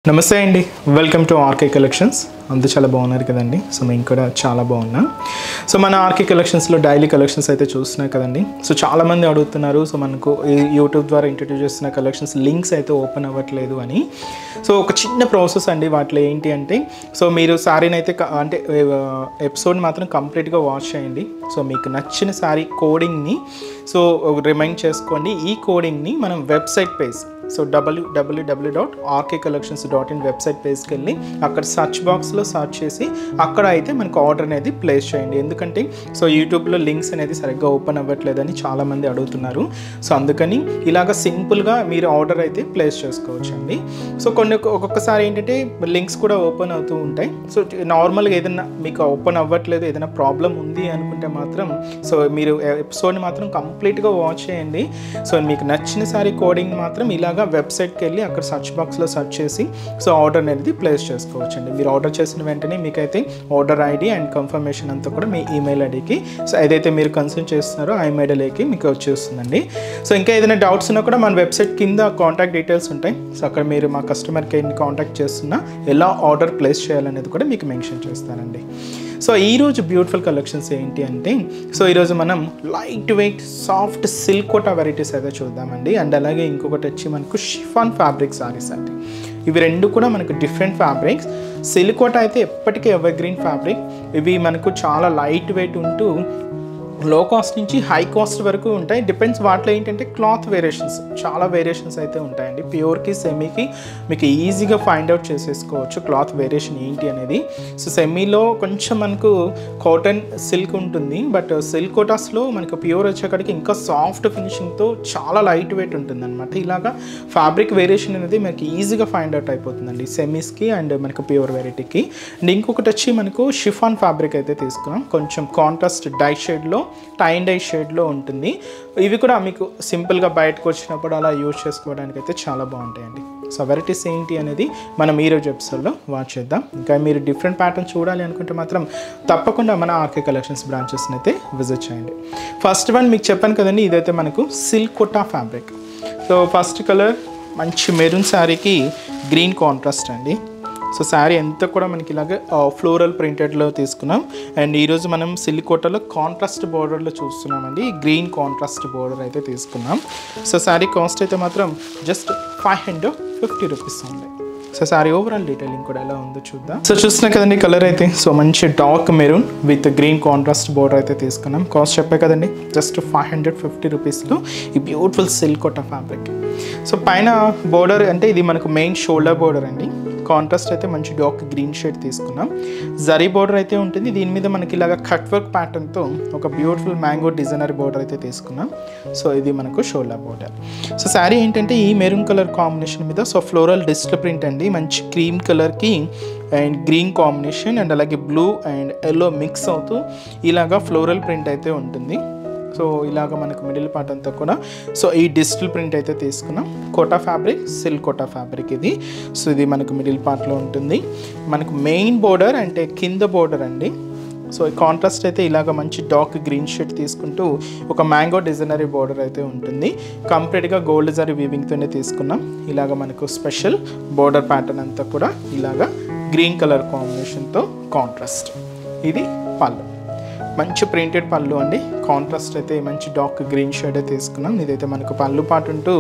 నమస్తే అండి, welcome to RK collections. అంతా చాలా బాగున్నారు కదండి. సో మేము కూడా చాలా బాగున్నాం. సో మన ఆర్కే కలెక్షన్స్లో డైలీ కలెక్షన్స్ అయితే చూస్తున్నాయి కదండి. సో చాలామంది అడుగుతున్నారు, సో మనకు యూట్యూబ్ ద్వారా ఇంట్రడ్యూస్ చేస్తున్న కలెక్షన్స్ లింక్స్ అయితే ఓపెన్ అవ్వట్లేదు అని. సో ఒక చిన్న ప్రాసెస్ అండి వాటిలో ఏంటి అంటే, సో మీరు శారీని అయితే అంటే ఎపిసోడ్ మాత్రం కంప్లీట్గా వాచ్ చేయండి. సో మీకు నచ్చిన శారీ కోడింగ్ని సో రిమైండ్ చేసుకోండి. ఈ కోడింగ్ని మనం website page, so www.rkcollections.in website పేజ్కి వెళ్ళి అక్కడ సర్చ్ బాక్స్లో సర్చ్ చేసి అక్కడ అయితే మనకు ఆర్డర్ అనేది ప్లేస్ చేయండి. ఎందుకంటే సో యూట్యూబ్లో లింక్స్ అనేది సరిగ్గా ఓపెన్ అవ్వట్లేదని చాలామంది అడుగుతున్నారు. సో అందుకని ఇలాగ సింపుల్గా మీరు ఆర్డర్ అయితే ప్లేస్ చేసుకోవచ్చండి. సో ఒక్కొక్కసారి ఏంటంటే లింక్స్ కూడా ఓపెన్ అవుతూ ఉంటాయి. సో నార్మల్గా ఏదైనా మీకు ఓపెన్ అవ్వట్లేదు, ఏదైనా ప్రాబ్లం ఉంది అనుకుంటే మాత్రం సో మీరు ఎపిసోడ్ని మాత్రం కంప్లీట్గా వాచ్ చేయండి. సో మీకు నచ్చిన సారీ కోడింగ్ మాత్రం ఇలాగ వెబ్సైట్కి వెళ్ళి అక్కడ సర్చ్ బాక్స్లో సర్చ్ చేసి సో ఆర్డర్ అనేది ప్లేస్ చేసుకోవచ్చండి. మీరు ఆర్డర్ చేసిన వెంటనే మీకైతే ఆర్డర్ ఐడి అండ్ కన్ఫర్మేషన్ అంతా కూడా మీ ఈమెయిల్ ఐడికి, సో ఏదైతే మీరు కన్సల్ట్ చేస్తున్నారో ఆ ఈమెయిల్ ఐడికి మీకు వచ్చేస్తుందండి. సో ఇంకా ఏదైనా డౌట్స్ ఉన్నా కూడా మన వెబ్సైట్ కింద కాంటాక్ట్ డీటెయిల్స్ ఉంటాయి. సో అక్కడ మీరు మా కస్టమర్ కేర్ని కాంటాక్ట్ చేస్తున్నా ఎలా ఆర్డర్ ప్లేస్ చేయాలనేది కూడా మీకు మెన్షన్ చేస్తానండి. సో ఈరోజు బ్యూటిఫుల్ కలెక్షన్స్ ఏంటి అంటే, సో ఈరోజు మనం light weight soft silk Kota varieties అయితే చూద్దామండి. అండ్ అలాగే ఇంకొకటి వచ్చి మనకు షిఫాన్ ఫ్యాబ్రిక్ సారీస్ అండి. ఇవి రెండు కూడా మనకు డిఫరెంట్ ఫ్యాబ్రిక్స్. సిల్క్ కోటా అయితే ఎప్పటికీ ఎవర్ గ్రీన్ ఫ్యాబ్రిక్. ఇవి మనకు చాలా లైట్ వెయిట్ ఉంటూ లో కాస్ట్ నుంచి హై కాస్ట్ వరకు ఉంటాయి. డిపెండ్స్ వాటిలో ఏంటంటే క్లాత్ వేరియేషన్స్, చాలా వేరియేషన్స్ అయితే ఉంటాయండి. ప్యూర్కి సెమీకి మీకు ఈజీగా ఫైండ్ అవుట్ చేసేసుకోవచ్చు క్లాత్ వేరియేషన్ ఏంటి అనేది. సో సెమీలో కొంచెం మనకు కాటన్ సిల్క్ ఉంటుంది, బట్ సిల్క్ కోటాస్లో మనకు ప్యూర్ వచ్చేకాడికి ఇంకా సాఫ్ట్ ఫినిషింగ్తో చాలా లైట్ వెయిట్ ఉంటుంది అనమాట. ఇలాగా ఫ్యాబ్రిక్ వేరియేషన్ అనేది మనకి ఈజీగా ఫైండ్ అవుట్ అయిపోతుందండి సెమీస్కి అండ్ మనకు ప్యూర్ వెరైటీకి. అండ్ ఇంకొకటి వచ్చి మనకు షిఫాన్ ఫ్యాబ్రిక్ అయితే తీసుకున్నాం. కొంచెం కాంట్రాస్ట్ డై షేడ్లో, టైన్ డై షేడ్లో ఉంటుంది. ఇవి కూడా మీకు సింపుల్గా బయటకు వచ్చినప్పుడు అలా యూజ్ చేసుకోవడానికి అయితే చాలా బాగుంటాయండి. సో వెరైటీస్ ఏంటి అనేది మనం ఈరోజు ఎపిసోడ్లో వాచ్ చేద్దాం. ఇంకా మీరు డిఫరెంట్ ప్యాటర్న్ చూడాలి అనుకుంటే మాత్రం తప్పకుండా మన ఆర్కే కలెక్షన్స్ బ్రాంచెస్ని అయితే విజిట్ చేయండి. ఫస్ట్ వన్ మీకు చెప్పాను కదండి, ఇదైతే మనకు silk Kota fabric. So first colour మంచి మెరూన్ శారీకి గ్రీన్ కాంట్రాస్ట్ అండి. సో శారీ అంతా కూడా మనకి ఇలాగ ఫ్లోరల్ ప్రింటెడ్లో తీసుకున్నాం. అండ్ ఈరోజు మనం సిల్క్ కోటాలో కాంట్రాస్ట్ బోర్డర్లో చూస్తున్నామండి. గ్రీన్ కాంట్రాస్ట్ బోర్డర్ అయితే తీసుకున్నాం. సో శారీ కాస్ట్ అయితే మాత్రం జస్ట్ 550 రూపీస్ ఉంది. సో శారీ ఓవరాల్ డీటెయిలింగ్ కూడా ఎలా ఉందో చూద్దాం. సో చూస్తున్నా కదండి కలర్ అయితే, సో మంచి dark maroon with green contrast border అయితే తీసుకున్నాం. కాస్ట్ చెప్పే కదండి జస్ట్ 550 రూపీస్లో ఈ beautiful silk Kota fabric. So పైన బోర్డర్ అంటే ఇది మనకు మెయిన్ షోల్డర్ బోర్డర్ అండి. కాంట్రాస్ట్ అయితే మంచి డార్క్ గ్రీన్ షేడ్ తీసుకున్నాం. జరీ బోర్డర్ అయితే ఉంటుంది. దీని మీద మనకి ఇలాగ కట్ వర్క్ ప్యాటర్న్తో ఒక బ్యూటిఫుల్ మ్యాంగో డిజైనర్ బోర్డర్ అయితే తీసుకున్నాం. సో ఇది మనకు షోల్డర్ బోర్డర్. సో శారీ ఏంటంటే ఈ మెరూన్ కలర్ కాంబినేషన్ మీద సో ఫ్లోరల్ డిజిటల్ ప్రింట్ అండి. మంచి క్రీమ్ కలర్కి అండ్ గ్రీన్ కాంబినేషన్ అండ్ అలాగే బ్లూ అండ్ ఎల్లో మిక్స్ అవుతూ ఇలాగా ఫ్లోరల్ ప్రింట్ అయితే ఉంటుంది. సో ఇలాగ మనకు మిడిల్ పార్ట్ అంతా కూడా సో ఈ డిజిటల్ ప్రింట్ అయితే తీసుకున్నాం. Kota fabric, silk Kota fabric ఇది. సో ఇది మనకు మిడిల్ పార్ట్లో ఉంటుంది. మనకు మెయిన్ బోర్డర్ అంటే కింద బోర్డర్ అండి. సో ఈ కాంట్రాస్ట్ అయితే ఇలాగ మంచి డార్క్ గ్రీన్ షేడ్ తీసుకుంటూ ఒక మ్యాంగో డిజైనరీ బోర్డర్ అయితే ఉంటుంది. కంప్లీట్గా గోల్డ్ జరీ వీవింగ్తోనే తీసుకున్నాం. ఇలాగ మనకు స్పెషల్ బోర్డర్ ప్యాటర్న్ అంతా కూడా ఇలాగ గ్రీన్ కలర్ కాంబినేషన్తో కాంట్రాస్ట్. ఇది పళ్ళు, మంచి ప్రింటెడ్ పళ్ళు అండి. కాంట్రాస్ట్ అయితే మంచి డార్క్ గ్రీన్ షేడ్ తీసుకున్నాం. ఇదైతే మనకు పళ్ళు పాటు ఉంటూ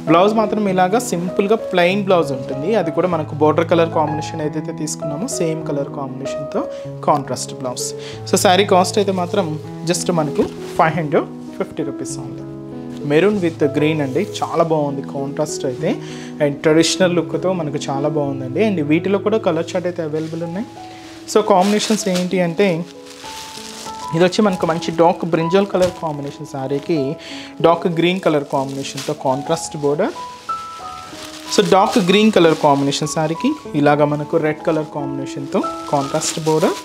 బ్లౌజ్ మాత్రం ఇలాగా సింపుల్గా ప్లెయిన్ బ్లౌజ్ ఉంటుంది. అది కూడా మనకు బోర్డర్ కలర్ కాంబినేషన్ ఏదైతే తీసుకున్నామో సేమ్ కలర్ కాంబినేషన్తో contrast blouse. So sari cost అయితే మాత్రం జస్ట్ మనకు 550 రూపీస్ ఉంది. మెరూన్ విత్ గ్రీన్ అండి, చాలా బాగుంది కాంట్రాస్ట్ అయితే. అండ్ ట్రెడిషనల్ లుక్తో మనకు చాలా బాగుందండి. అండ్ వీటిలో కూడా కలర్ చార్ట్ అయితే అవైలబుల్ ఉన్నాయి. సో కాంబినేషన్స్ ఏంటి అంటే, ఇది వచ్చి మనకు మంచి డార్క్ బ్రింజల్ కలర్ కాంబినేషన్ శారీకి డార్క్ గ్రీన్ కలర్ కాంబినేషన్తో contrast border. So dark green colour combination శారీకి ఇలాగ మనకు రెడ్ కలర్ కాంబినేషన్తో contrast border.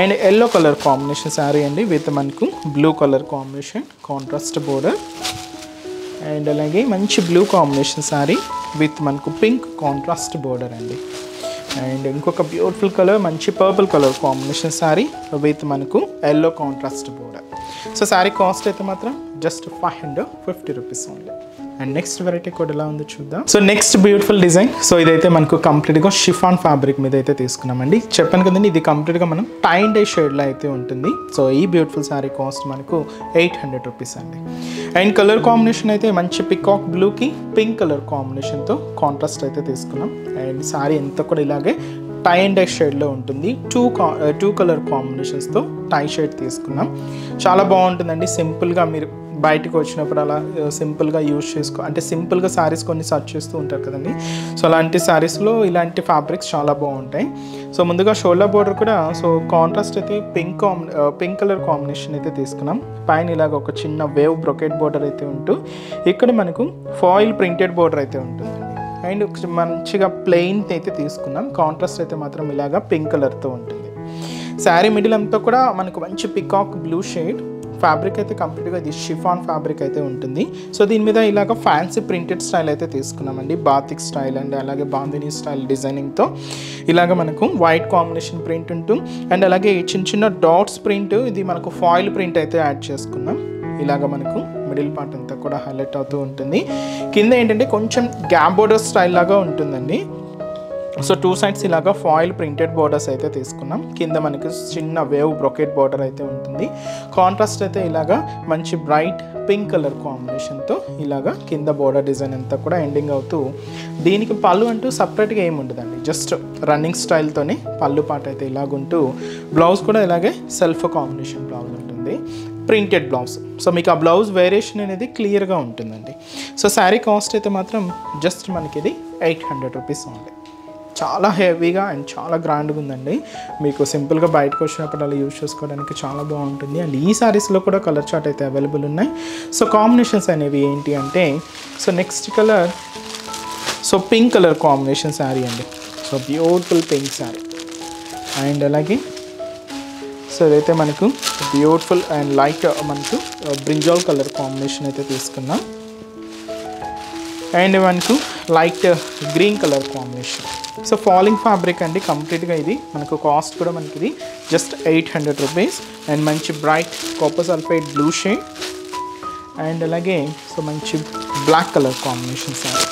And yellow colour combination sari అండి విత్ మనకు blue colour combination contrast border. And అలాగే మంచి బ్లూ కాంబినేషన్ శారీ విత్ మనకు పింక్ కాంట్రాస్ట్ బోర్డర్ అండి. అండ్ ఇంకొక బ్యూటిఫుల్ కలర్ మంచి purple colour combination sari with మనకు yellow contrast border. So sari cost అయితే మాత్రం just 550 rupees only. And next variety కూడా ఎలా ఉందో చూద్దాం. So next beautiful design. So ఇదైతే మనకు కంప్లీట్గా షిఫాన్ ఫ్యాబ్రిక్ మీద అయితే తీసుకున్నామండి. చెప్పాను కదండి, ఇది కంప్లీట్గా మనం టై అండ్ డై షేడ్లో అయితే ఉంటుంది. సో ఈ బ్యూటిఫుల్ శారీ కాస్ట్ మనకు 800 రూపీస్ అండి. అండ్ కలర్ కాంబినేషన్ అయితే మంచి పికాక్ బ్లూకి పింక్ కలర్ కాంబినేషన్తో కాంట్రాస్ట్ అయితే తీసుకున్నాం. అండ్ శారీ అంతా కూడా ఇలాగే టై అండ్ డై షేడ్లో ఉంటుంది. టూ కలర్ కాంబినేషన్స్తో టై షేడ్ తీసుకున్నాం. చాలా బాగుంటుందండి. సింపుల్గా మీరు బయటకు వచ్చినప్పుడు అలా సింపుల్గా యూజ్ అంటే సింపుల్గా శారీస్ కొన్ని సర్చ్ చేస్తూ ఉంటారు కదండి. సో అలాంటి శారీస్లో ఇలాంటి ఫ్యాబ్రిక్స్ చాలా బాగుంటాయి. సో ముందుగా షోల్డర్ బోర్డర్ కూడా సో కాంట్రాస్ట్ అయితే పింక్ కలర్ కాంబినేషన్ అయితే తీసుకున్నాం. పైన ఇలాగ ఒక చిన్న వేవ్ బ్రొకెట్ బోర్డర్ అయితే ఉంటూ ఇక్కడ మనకు ఫాయిల్ ప్రింటెడ్ బోర్డర్ అయితే ఉంటుందండి. అండ్ మంచిగా ప్లెయిన్ అయితే తీసుకున్నాం. కాంట్రాస్ట్ అయితే మాత్రం ఇలాగా పింక్ కలర్తో ఉంటుంది. శారీ మిడిల్ అంతా కూడా మనకు మంచి పికాక్ బ్లూ షేడ్ ఫ్యాబ్రిక్ అయితే కంప్లీట్గా ఇది షిఫాన్ ఫ్యాబ్రిక్ అయితే ఉంటుంది. సో దీని మీద ఇలాగ ఫ్యాన్సీ ప్రింటెడ్ స్టైల్ అయితే తీసుకున్నామండి. బాతిక్ స్టైల్ అండ్ అలాగే బాందినీ స్టైల్ డిజైనింగ్తో ఇలాగ మనకు వైట్ కాంబినేషన్ ప్రింట్ ఉంటూ అండ్ అలాగే చిన్న చిన్న డాట్స్ ప్రింట్, ఇది మనకు ఫాయిల్ ప్రింట్ అయితే యాడ్ చేసుకున్నాం. ఇలాగ మనకు మిడిల్ పార్ట్ అంతా కూడా హైలైట్ అవుతూ ఉంటుంది. కింద ఏంటంటే కొంచెం గ్యాప్ బోర్డర్ స్టైల్ లాగా ఉంటుందండి. సో టూ సైడ్స్ ఇలాగా ఫాయిల్ ప్రింటెడ్ బోర్డర్స్ అయితే తీసుకున్నాం. కింద మనకి చిన్న వేవ్ బ్రొకెట్ బోర్డర్ అయితే ఉంటుంది. కాంట్రాస్ట్ అయితే ఇలాగా మంచి బ్రైట్ పింక్ కలర్ కాంబినేషన్తో ఇలాగా కింద బోర్డర్ డిజైన్ అంతా కూడా ఎండింగ్ అవుతూ దీనికి పళ్ళు అంటూ సపరేట్గా ఏమి ఉండదండి. జస్ట్ రన్నింగ్ స్టైల్తోనే పళ్ళు పాట అయితే ఇలాగుంటూ బ్లౌజ్ కూడా ఇలాగే సెల్ఫ్ కాంబినేషన్ బ్లౌజ్ ఉంటుంది, ప్రింటెడ్ బ్లౌజ్. సో మీకు ఆ బ్లౌజ్ వేరియేషన్ అనేది క్లియర్గా ఉంటుందండి. సో శారీ కాస్ట్ అయితే మాత్రం జస్ట్ మనకి ఇది 800 రూపీస్ ఉంది. చాలా హెవీగా అండ్ చాలా గ్రాండ్గా ఉందండి. మీకు సింపుల్గా బయటకు వచ్చినప్పుడు అలా యూజ్ చేసుకోవడానికి చాలా బాగుంటుంది. అండ్ ఈ శారీస్లో కూడా కలర్ చార్ట్ అయితే అవైలబుల్ ఉన్నాయి. సో కాంబినేషన్స్ అనేవి ఏంటి అంటే so next colour so pink colour combination sari అండి. So beautiful pink sari and అలాగే సో ఇదైతే మనకు బ్యూటిఫుల్ అండ్ లైట్ మనకు బ్రింజాల్ కలర్ కాంబినేషన్ అయితే తీసుకున్నాం. అండ్ మనకు light green colour combination. So falling fabric అండి కంప్లీట్గా. ఇది మనకు కాస్ట్ కూడా మనకి ఇది జస్ట్ 800 రూపీస్. అండ్ మంచి bright copper sulphide blue shade and అలాగే సో మంచి black colour combination sari.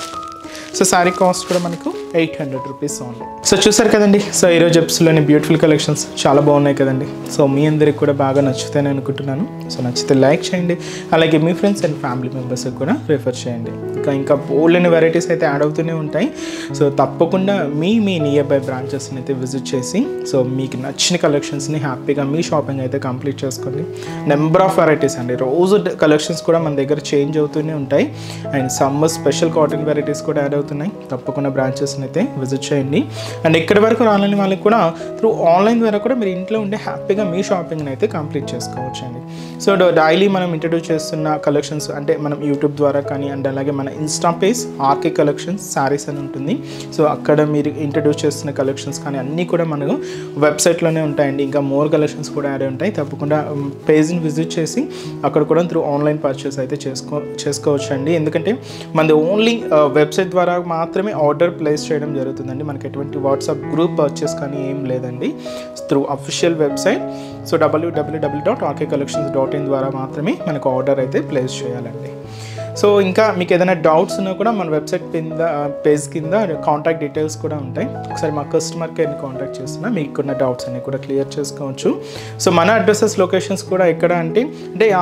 So sari cost కూడా మనకు 800 రూపీస్ ఓన్లీ. సో చూసారు కదండి. సో ఈరోజు ఎపిసోడ్లోని బ్యూటిఫుల్ కలెక్షన్స్ చాలా బాగున్నాయి కదండి. సో మీ అందరికి కూడా బాగా నచ్చుతాయని అనుకుంటున్నాను. సో నచ్చితే లైక్ చేయండి, అలాగే మీ ఫ్రెండ్స్ అండ్ ఫ్యామిలీ మెంబర్స్కి కూడా రిఫర్ చేయండి. ఇంకా బోల్డెన్ వెరైటీస్ అయితే యాడ్ అవుతూనే ఉంటాయి. సో తప్పకుండా మీ నియర్ బై బ్రాంచెస్ని అయితే విజిట్ చేసి సో మీకు నచ్చిన కలెక్షన్స్ని హ్యాపీగా మీ షాపింగ్ అయితే కంప్లీట్ చేసుకోండి. నెంబర్ ఆఫ్ వెరైటీస్ అండి, రోజు కలెక్షన్స్ కూడా మన దగ్గర చేంజ్ అవుతూనే ఉంటాయి. And summer special cotton varieties కూడా యాడ్ అవుతున్నాయి. తప్పకుండా బ్రాంచెస్ని అయితే విజిట్ చేయండి. అండ్ ఇక్కడి వరకు రాలేని వాళ్ళకి కూడా త్రూ ఆన్లైన్ ద్వారా కూడా మీరు ఇంట్లో ఉండే హ్యాపీగా మీ షాపింగ్ని అయితే కంప్లీట్ చేసుకోవచ్చు అండి. సో డైలీ మనం ఇంట్రడ్యూస్ చేస్తున్న కలెక్షన్స్ అంటే మనం యూట్యూబ్ ద్వారా కానీ అండ్ అలాగే మన insta page RK collections saris అని ఉంటుంది. సో అక్కడ మీరు ఇంట్రడ్యూస్ చేస్తున్న కలెక్షన్స్ కానీ అన్నీ కూడా మనకు వెబ్సైట్లోనే ఉంటాయండి. ఇంకా మోర్ కలెక్షన్స్ కూడా యాడ్ ఉంటాయి. తప్పకుండా పేజ్ని విజిట్ చేసి అక్కడ కూడా త్రూ ఆన్లైన్ పర్చేస్ అయితే చేసుకోవచ్చు అండి. ఎందుకంటే మనది ఓన్లీ వెబ్సైట్ ద్వారా మాత్రమే ఆర్డర్ ప్లేస్ చేయడం జరుగుతుందండి. మనకి ఎటువంటి వాట్సాప్ గ్రూప్ పర్చేస్ కానీ ఏం లేదండి. Through official website so www.rkcollections.in ద్వారా మాత్రమే మనకు ఆర్డర్ అయితే ప్లేస్ చేయాలండి. సో ఇంకా మీకు ఏదైనా డౌట్స్ ఉన్నా కూడా మన వెబ్సైట్ పేజ్ కింద కాంటాక్ట్ డీటెయిల్స్ కూడా ఉంటాయి. ఒకసారి మా కస్టమర్ కేర్ని కాంటాక్ట్ చేస్తున్నా మీకున్న డౌట్స్ అన్ని కూడా క్లియర్ చేసుకోవచ్చు. సో మన అడ్రసెస్ లొకేషన్స్ కూడా ఎక్కడ అంటే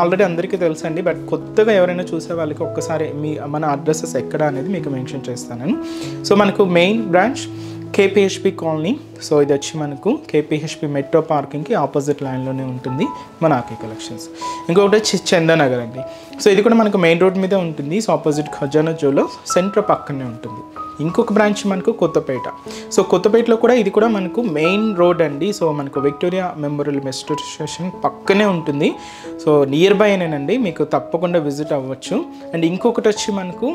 ఆల్రెడీ అందరికీ తెలుసు అండి. బట్ కొత్తగా ఎవరైనా చూసే వాళ్ళకి ఒక్కసారి మన అడ్రసెస్ ఎక్కడ అనేది మీకు మెన్షన్ చేస్తాను. సో మనకు మెయిన్ బ్రాంచ్ కేపీహెచ్పి కాలనీ. సో ఇది వచ్చి మనకు కేపీహెచ్పి మెట్రో పార్కింగ్కి ఆపోజిట్ లైన్లోనే ఉంటుంది మన ఆర్కే కలెక్షన్స్. ఇంకొకటి వచ్చి చందానగర్ అండి. సో ఇది కూడా మనకు మెయిన్ రోడ్ మీద ఉంటుంది. సో ఆపోజిట్ ఖజానా జోలో సెంటర్ పక్కనే ఉంటుంది. ఇంకొక బ్రాంచ్ మనకు కొత్తపేట. సో కొత్తపేటలో కూడా ఇది కూడా మనకు మెయిన్ రోడ్ అండి. సో మనకు విక్టోరియా మెమోరియల్ మెట్రో స్టేషన్ పక్కనే ఉంటుంది. సో నియర్ బై అయినండి, మీకు తప్పకుండా విజిట్ అవ్వచ్చు. అండ్ ఇంకొకటి వచ్చి మనకు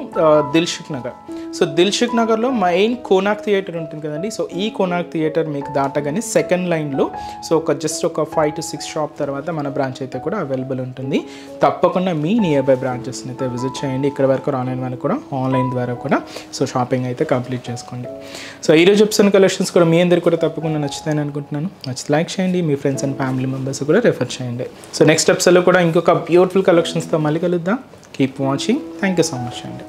దిల్షుక్ నగర్. సో దిల్షుక్ నగర్లో మెయిన్ కోనాక్ థియేటర్ ఉంటుంది కదండి. సో ఈ కోనాక్ థియేటర్ మీకు దాటగానే సెకండ్ లైన్లో సో జస్ట్ ఒక 5 to 6 షాప్ తర్వాత మన బ్రాంచ్ అయితే కూడా అవైలబుల్ ఉంటుంది. తప్పకుండా మీ నియర్ బై బ్రాంచెస్ని అయితే విజిట్ చేయండి. ఇక్కడ వరకు రాలేని వాళ్ళు కూడా ఆన్లైన్ ద్వారా కూడా సో షాపింగ్ అయితే కంప్లీట్ చేసుకోండి. సో ఈరోజు ఎపిసోడ్ కలెక్షన్స్ కూడా మీ అందరికీ కూడా తప్పకుండా నచ్చుతాయని అనుకుంటున్నాను. నచ్చితే లైక్ చేయండి, మీ ఫ్రెండ్స్ అండ్ ఫ్యామిలీ మెంబర్స్ కూడా రెఫర్ చేయండి. సో నెక్స్ట్ ఎపిసోడ్లో కూడా ఇంకొక బ్యూటిఫుల్ కలెక్షన్స్తో మళ్ళీ కలుద్దాం. Keep watching. Thank you so much అండి.